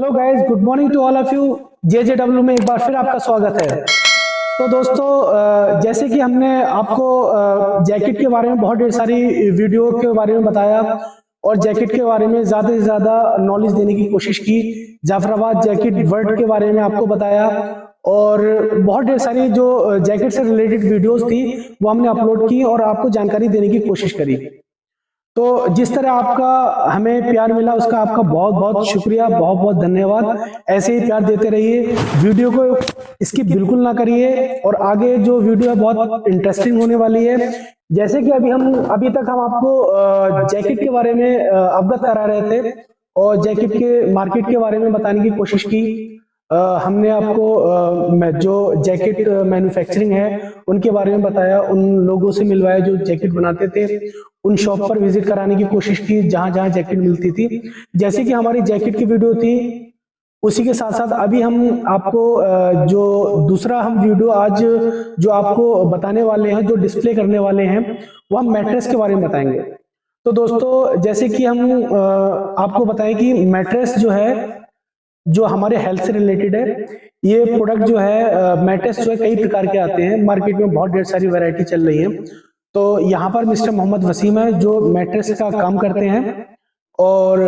Hello guys, good morning to all of you. JJW में एक बार फिर आपका स्वागत है। तो दोस्तों, जैसे कि हमने आपको जैकेट के बारे में बहुत ढेर सारी वीडियो के बारे में बताया और जैकेट के बारे में ज़्यादा से ज़्यादा नॉलेज देने की कोशिश की। जाफराबाद जैकेट वर्ल्ड के बारे में आपको बताया और बहुत ढेर सारी जो जैकेट से रिलेटेड वीडियोस थी वो हमने अपलोड की और आपको जानकारी देने की कोशिश करी। तो जिस तरह आपका हमें प्यार मिला उसका आपका बहुत बहुत शुक्रिया, बहुत बहुत धन्यवाद। ऐसे ही प्यार देते रहिए, वीडियो को स्किप बिल्कुल ना करिए और आगे जो वीडियो है बहुत इंटरेस्टिंग होने वाली है। जैसे कि अभी तक हम आपको जैकेट के बारे में अवगत करा रहे थे और जैकेट के मार्केट के बारे में बताने की कोशिश की। हमने आपको जो जैकेट मैन्युफैक्चरिंग है उनके बारे में बताया, उन लोगों से मिलवाया जो जैकेट बनाते थे, उन शॉप पर विजिट कराने की कोशिश की जहां जहां जैकेट मिलती थी। जैसे कि हमारी जैकेट की वीडियो थी, उसी के साथ साथ अभी हम आपको जो दूसरा हम वीडियो आज जो आपको बताने वाले हैं, जो डिस्प्ले करने वाले हैं, वो हम मैट्रेस के बारे में बताएंगे। तो दोस्तों, जैसे कि हम आपको बताएं कि मैट्रेस जो है, जो हमारे हेल्थ से रिलेटेड है, ये प्रोडक्ट जो है मैट्रेस जो है कई प्रकार के आते हैं मार्केट में, बहुत ढेर सारी वैरायटी चल रही है। तो यहाँ पर मिस्टर मोहम्मद वसीम है जो मैट्रेस का काम करते हैं और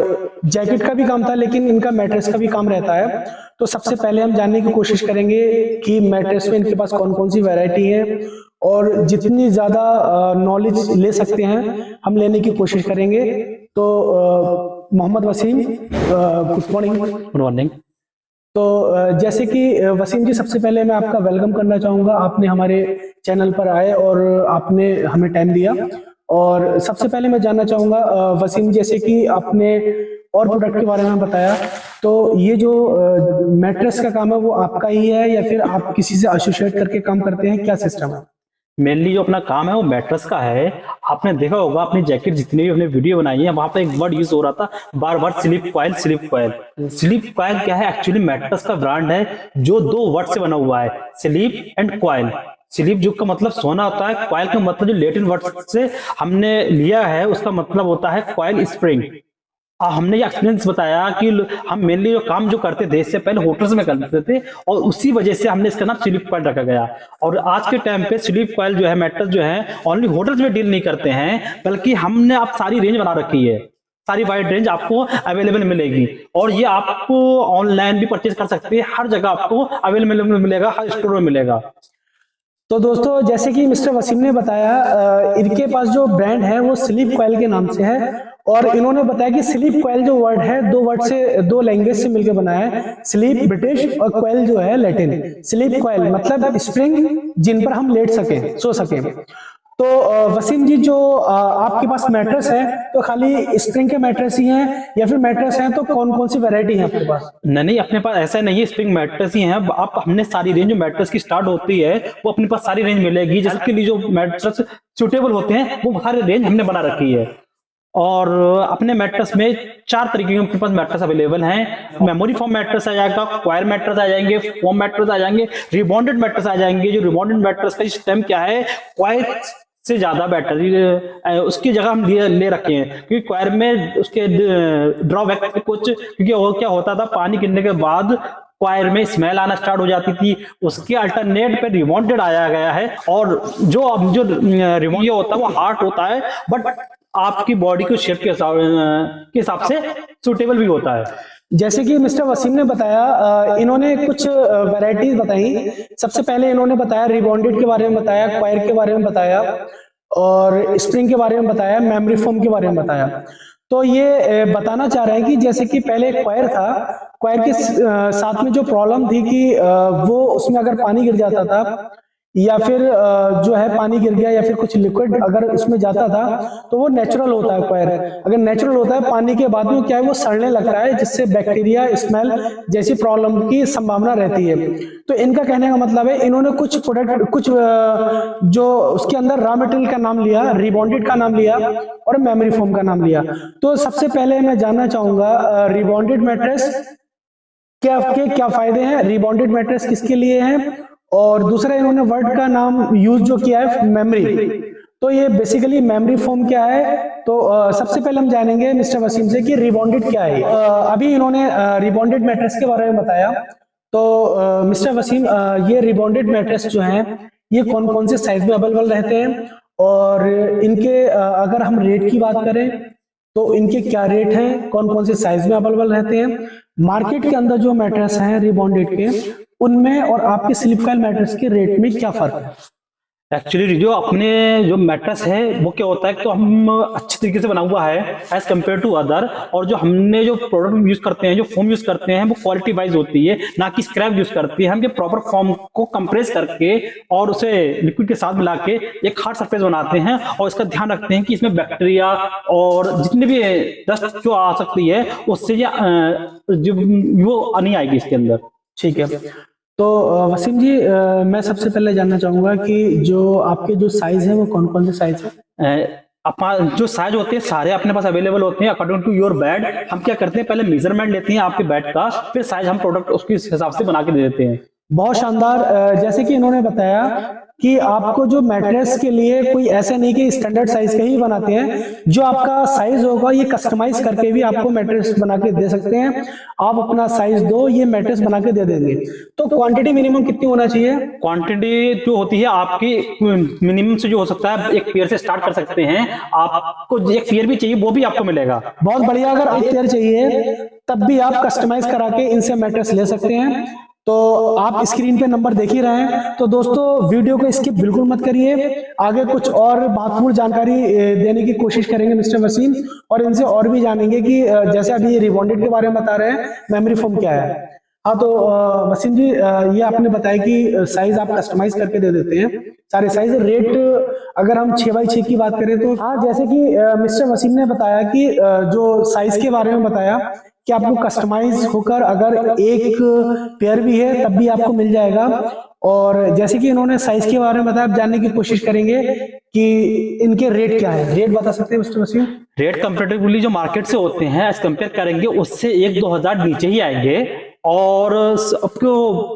जैकेट का भी काम था लेकिन इनका मैट्रेस का भी काम रहता है। तो सबसे पहले हम जानने की कोशिश करेंगे कि मैट्रेस में इनके पास कौन कौन सी वैरायटी है और जितनी ज्यादा नॉलेज ले सकते हैं हम लेने की कोशिश करेंगे। तो Mohammad Wasim, good morning. Good morning. तो जैसे कि वसीम जी, सबसे पहले मैं आपका वेलकम करना चाहूंगा। आपने हमारे चैनल पर आए और आपने हमें टाइम दिया और सबसे पहले मैं जानना चाहूंगा वसीम, जैसे कि आपने और प्रोडक्ट के बारे में बताया, तो ये जो मैट्रेस का काम है वो आपका ही है या फिर आप किसी से एसोसिएट करके काम करते हैं, क्या सिस्टम है? मेनली जो अपना काम है वो मैट्रेस का है। आपने देखा होगा अपनी जैकेट जितनी भी हमने वीडियो बनाई है वहां पर एक वर्ड यूज हो रहा था बार बार, sleep coil sleep coil. Sleep coil क्या है? एक्चुअली मैट्रेस का ब्रांड है जो दो वर्ड से बना हुआ है, स्लीप एंड कॉइल। स्लीप जो का मतलब सोना होता है, कॉइल का मतलब जो लैटिन वर्ड से हमने लिया है उसका मतलब होता है कॉइल स्प्रिंग। हमने ये एक्सपीरियंस बताया कि हम मेनली जो काम जो करते थे इससे पहले होटल्स में करते थे और उसी वजह से हमने इसका नाम स्लीप कॉइल रखा गया। और आज के टाइम पे स्लीप कॉइल जो है, मैट्रेस जो है, ओनली होटल्स में डील नहीं करते हैं बल्कि हमने आप सारी रेंज बना रखी है। सारी वाइड रेंज आपको अवेलेबल मिलेगी और ये आपको ऑनलाइन भी परचेज कर सकते हैं, हर जगह आपको अवेलेबल मिलेगा, हर स्टोर में मिलेगा। तो दोस्तों, जैसे कि मिस्टर वसीम ने बताया, इनके पास जो ब्रांड है वो स्लीप कॉइल के नाम से है और इन्होंने बताया कि स्लीप कॉइल जो वर्ड है दो लैंग्वेज से मिलकर बना है, स्लीप ब्रिटिश और कॉइल जो है लैटिन। स्लीप कॉइल मतलब स्प्रिंग जिन पर हम लेट सके, सो सके। तो वसीम जी, जो आपके पास मैट्रेस है तो खाली स्प्रिंग के मैट्रेस ही हैं या फिर मैट्रेस हैं तो कौन कौन सी वैरायटी है आपके पास? नहीं, अपने पास ऐसा नहीं है, स्प्रिंग मैट्रेस ही है। आप हमने सारी रेंज जो मैट्रेस की स्टार्ट होती है वो अपने पास सारी रेंज मिलेगी, जिसके लिए जो मैट्रेस सुटेबल होते हैं वो सारी रेंज हमने बना रखी है। और अपने मैट्रेस में 4 तरीके के अपने पास मैट्रेस अवेलेबल हैं। मेमोरी फोम मैट्रेस आ जाएगा, क्वायर मैट्रेस आ जाएंगे, फोम मैट्रेस आ जाएंगे, रिबॉन्डेड मैट्रेस आ जाएंगे। जो रिबॉन्डेड मैट्रेस का सिस्टम क्या है, क्वायर से ज्यादा बेटर उसकी जगह हम ले रखे हैं क्योंकि क्वायर में उसके ड्रॉबैक कुछ, क्योंकि वो क्या होता था, पानी गिरने के बाद क्वायर में स्मेल आना स्टार्ट हो जाती थी। उसके अल्टरनेट पे रिबॉन्डेड आया गया है और जो रिबॉन्ड होता है वो हार्ड होता है बट आपकी बॉडी को शेप के हिसाब से सुटेबल भी होता है। जैसे कि मिस्टर वसीम ने बताया, इन्होंने कुछ वैरायटीज बताई। सबसे पहले इन्होंने बताया रिबॉन्डेड के बारे में बताया, क्वायर के बारे में बताया और स्प्रिंग के बारे में बताया, मेमोरी फोम के बारे में बताया। तो ये बताना चाह रहे हैं कि जैसे कि पहले क्वायर था, क्वायर के साथ में जो प्रॉब्लम थी कि वो उसमें अगर पानी गिर जाता था या फिर जो है पानी गिर गया या फिर कुछ लिक्विड अगर उसमें जाता था तो वो नेचुरल होता है। क्वायर अगर नेचुरल होता है, पानी के बाद में क्या है वो सड़ने लगता है, जिससे बैक्टीरिया, स्मेल जैसी प्रॉब्लम की संभावना रहती है। तो इनका कहने का मतलब है, इन्होंने कुछ प्रोडक्ट, कुछ जो उसके अंदर रॉ मटेरियल का नाम लिया, रिबॉन्डेड का नाम लिया और मेमोरी फोम का नाम लिया। तो सबसे पहले मैं जानना चाहूंगा रिबॉन्डेड मैट्रेस क्या फायदे हैं, रिबॉन्डेड मैट्रेस किसके लिए है, और दूसरा इन्होंने वर्ड का नाम यूज जो किया है मेमोरी, तो ये बेसिकली मेमोरी फोम क्या है, तो सबसे पहले हम जानेंगे मिस्टर वसीम से कि रिबॉन्डेड क्या है। अभी इन्होंने रिबॉन्डेड मैट्रेस के बारे में बताया, तो मिस्टर वसीम, ये रिबॉन्डेड मैट्रेस जो हैं ये कौन कौन से साइज में अवेलेबल रहते हैं, और इनके अगर हम रेट की बात करें तो इनके क्या रेट हैं, कौन कौन से साइज में अवेलेबल रहते हैं, मार्केट के अंदर जो मैट्रेस हैं रिबॉन्डेड के उनमें और आपके स्लिप काइल मैट्रेस के रेट में क्या फर्क है? एक्चुअली जो अपने जो मैट्रेस है वो क्या होता है, तो हम अच्छे तरीके से बना हुआ है एज कम्पेयर टू अदर, और जो हमने जो प्रोडक्ट यूज करते हैं, जो फोम यूज करते हैं, वो क्वालिटी वाइज होती है, ना कि स्क्रैप यूज करती है। हम ये प्रॉपर फॉर्म को कंप्रेस करके और उसे लिक्विड के साथ मिला के एक हार्ड सरफेस बनाते हैं, और इसका ध्यान रखते हैं कि इसमें बैक्टीरिया और जितने भी डस्ट जो आ सकती है उससे जो वो नहीं आएगी इसके अंदर। ठीक है, तो वसीम जी, मैं सबसे पहले जानना चाहूंगा कि जो आपके जो साइज है वो कौन कौन से साइज है? जो साइज होते हैं सारे अपने पास अवेलेबल होते हैं अकॉर्डिंग टू योर बेड। हम क्या करते हैं, पहले मेजरमेंट लेते हैं आपके बेड का, फिर साइज हम प्रोडक्ट उसके हिसाब से बना के दे देते हैं। बहुत शानदार। जैसे कि इन्होंने बताया कि आपको जो मैट्रेस के लिए कोई ऐसा नहीं कि स्टैंडर्ड साइज का ही बनाते हैं, जो आपका साइज होगा ये कस्टमाइज करके भी आपको मैट्रेस बना के दे सकते हैं। आप अपना साइज दो, ये मैट्रेस बना के दे देंगे। तो क्वांटिटी मिनिमम कितनी होना चाहिए? क्वांटिटी जो होती है आपकी मिनिमम से जो हो सकता है एक पेयर से स्टार्ट कर सकते हैं। आपको एक पेयर भी चाहिए वो भी आपको मिलेगा। बहुत बढ़िया। अगर एक पेयर चाहिए तब भी आप कस्टमाइज करा के इनसे मैट्रेस ले सकते हैं। तो आप स्क्रीन पे नंबर देख ही रहे हैं। तो दोस्तों, वीडियो को स्किप बिल्कुल मत करिए, आगे कुछ और महत्वपूर्ण जानकारी देने की कोशिश करेंगे मिस्टर वसीम, और इनसे और भी जानेंगे कि जैसे अभी रिबॉन्डेड के बारे में बता रहे हैं, मेमोरी फोम क्या है। हाँ, तो वसीम जी, ये आपने बताया कि साइज आप कस्टमाइज करके दे देते हैं सारे साइज। रेट अगर हम 6x6 की बात करें तो हाँ, जैसे कि मिस्टर वसीम ने बताया कि जो साइज के बारे में बताया कि आपको कस्टमाइज होकर अगर एक पेयर भी है तब भी आपको मिल जाएगा। और जैसे कि इन्होंने साइज के बारे में बताया, आप जानने की कोशिश करेंगे कि इनके रेट क्या है। रेट बता सकते हैं मिस्टर वसीम? रेट कंपेरेटिवली जो मार्केट से होते हैं एज कंपेयर करेंगे उससे 1-2 हजार नीचे ही आएंगे, और आपको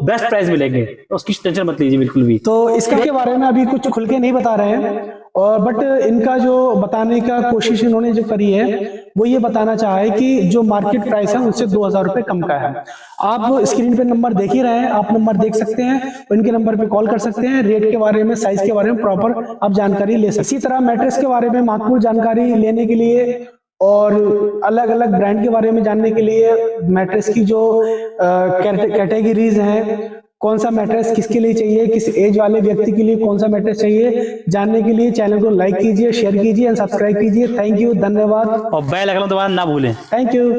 बेस्ट प्राइस मिलेंगे, उसकी टेंशन मत लीजिए बिल्कुल भी। तो इसके बारे में अभी कुछ खुल के नहीं बता रहे हैं, और बट इनका जो बताने का कोशिश इन्होंने जो करी है वो ये बताना चाहा है कि जो मार्केट प्राइस है उससे 2000 रुपए कम का है। आप स्क्रीन पे नंबर देख ही रहे हैं, आप नंबर देख सकते हैं, इनके नंबर पे कॉल कर सकते हैं। रेट के बारे में, साइज के बारे में प्रॉपर आप जानकारी ले सकते हैं। इसी तरह मैट्रेस के बारे में महत्वपूर्ण जानकारी लेने के लिए और अलग अलग ब्रांड के बारे में जानने के लिए, मैट्रेस की जो कैटेगरीज हैं, कौन सा मैट्रेस किसके लिए चाहिए, किस एज वाले व्यक्ति के लिए कौन सा मैट्रेस चाहिए, जानने के लिए चैनल को लाइक कीजिए, शेयर कीजिए एंड सब्सक्राइब कीजिए। थैंक यू, धन्यवाद, और बेल आइकन दबाना ना भूलें। Thank you.